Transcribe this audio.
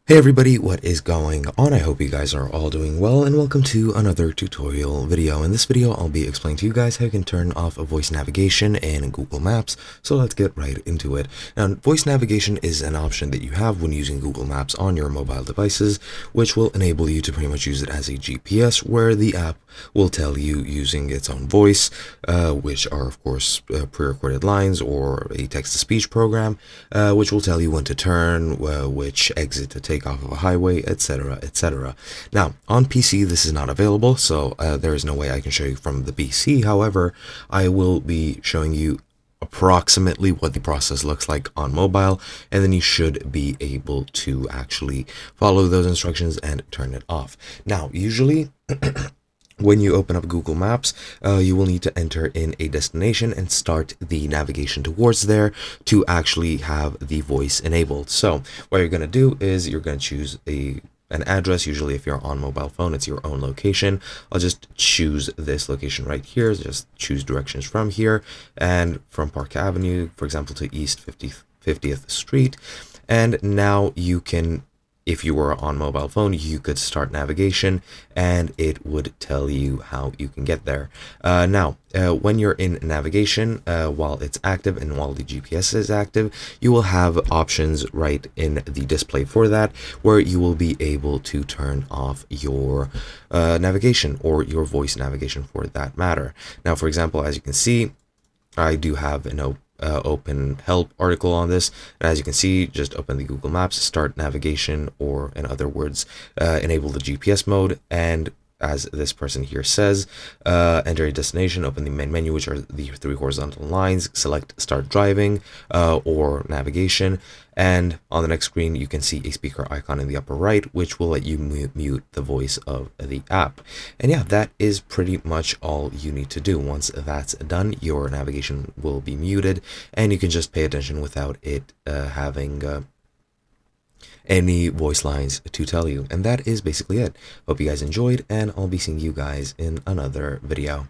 Hey everybody, what is going on? I hope you guys are all doing well, and welcome to another tutorial video. In this video, I'll be explaining to you guys how you can turn off voice navigation in Google Maps, so let's get right into it. Now, voice navigation is an option that you have when using Google Maps on your mobile devices, which will enable you to pretty much use it as a GPS, where the app will tell you using its own voice, which are of course pre-recorded lines or a text-to-speech program, which will tell you when to turn, which exit to take off of a highway, etc., etc. Now, on PC, this is not available, so there is no way I can show you from the PC. However, I will be showing you approximately what the process looks like on mobile, and then you should be able to actually follow those instructions and turn it off. Now, usually when you open up Google Maps, you will need to enter in a destination and start the navigation towards there to actually have the voice enabled. So what you're going to do is you're going to choose an address. Usually if you're on mobile phone, it's your own location. I'll just choose this location right here. Just choose directions from here and from Park Avenue, for example, to East 50th Street. And now you can, if you were on mobile phone, you could start navigation and it would tell you how you can get there. When you're in navigation, while it's active and while the GPS is active, you will have options right in the display for that, where you will be able to turn off your navigation, or your voice navigation for that matter. Now, for example, as you can see, I do have an open help article on this, and as you can see, just open the Google Maps, start navigation, or in other words, enable the GPS mode, and as this person here says, enter a destination, open the main menu, which are the three horizontal lines, select start driving or navigation, and on the next screen you can see a speaker icon in the upper right, which will let you mute the voice of the app. And yeah, that is pretty much all you need to do. Once that's done, your navigation will be muted, and you can just pay attention without it having any voice lines to tell you. And that is basically it. Hope you guys enjoyed, and I'll be seeing you guys in another video.